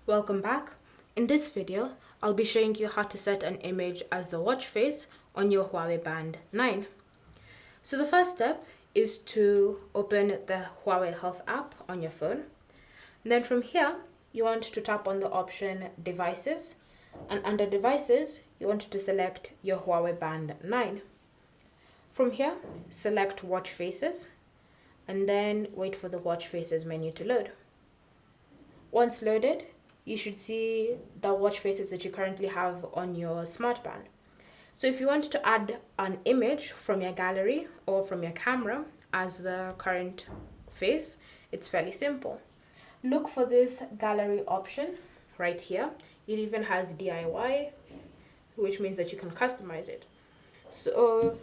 Welcome back. In this video, I'll be showing you how to set an image as the watch face on your Huawei Band 9. So the first step is to open the Huawei Health app on your phone. And then from here, you want to tap on the option Devices. And under Devices, you want to select your Huawei Band 9. From here, select Watch Faces. And then wait for the Watch Faces menu to load. Once loaded, you should see the watch faces that you currently have on your smart band. So if you want to add an image from your gallery or from your camera as the current face, it's fairly simple. Look for this gallery option right here. It even has DIY, which means that you can customize it. So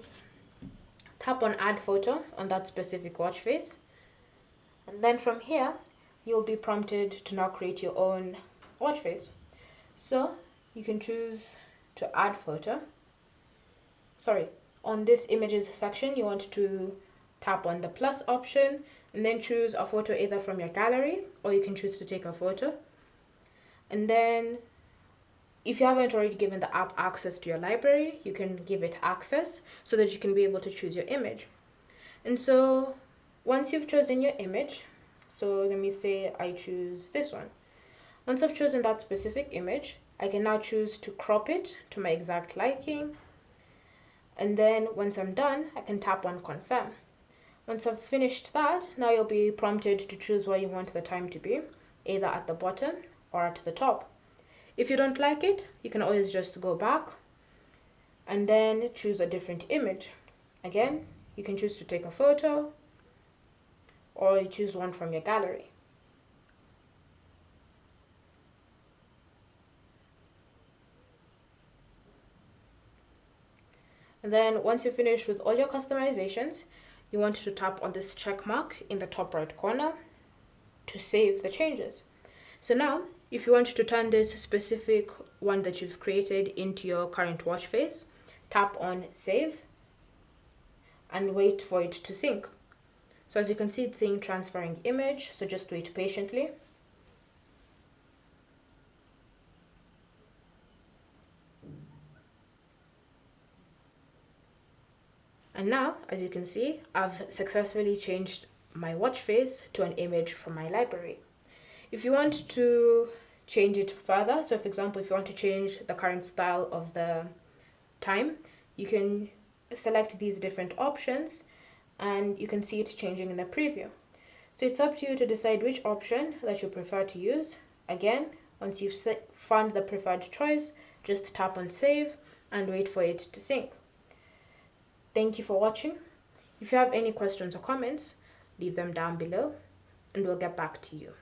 tap on add photo on that specific watch face. And then from here, you'll be prompted to now create your own watch face. So you can choose to add photo. On this images section, you want to tap on the plus option and then choose a photo either from your gallery or you can choose to take a photo. And then if you haven't already given the app access to your library, you can give it access so that you can be able to choose your image. And so once you've chosen your image, so let me say I choose this one. Once I've chosen that specific image, I can now choose to crop it to my exact liking. And then once I'm done, I can tap on confirm. Once I've finished that, now you'll be prompted to choose where you want the time to be, either at the bottom or at the top. If you don't like it, you can always just go back and then choose a different image. Again, you can choose to take a photo or you choose one from your gallery. And then once you're finished with all your customizations, you want to tap on this check mark in the top right corner to save the changes. So now, if you want to turn this specific one that you've created into your current watch face, tap on save and wait for it to sync. So as you can see, it's saying transferring image, so just wait patiently. And now, as you can see, I've successfully changed my watch face to an image from my library. If you want to change it further, so for example, if you want to change the current style of the time, you can select these different options and you can see it changing in the preview. So it's up to you to decide which option that you prefer to use. Again, once you've found the preferred choice, just tap on save and wait for it to sync. Thank you for watching. If you have any questions or comments, leave them down below and we'll get back to you.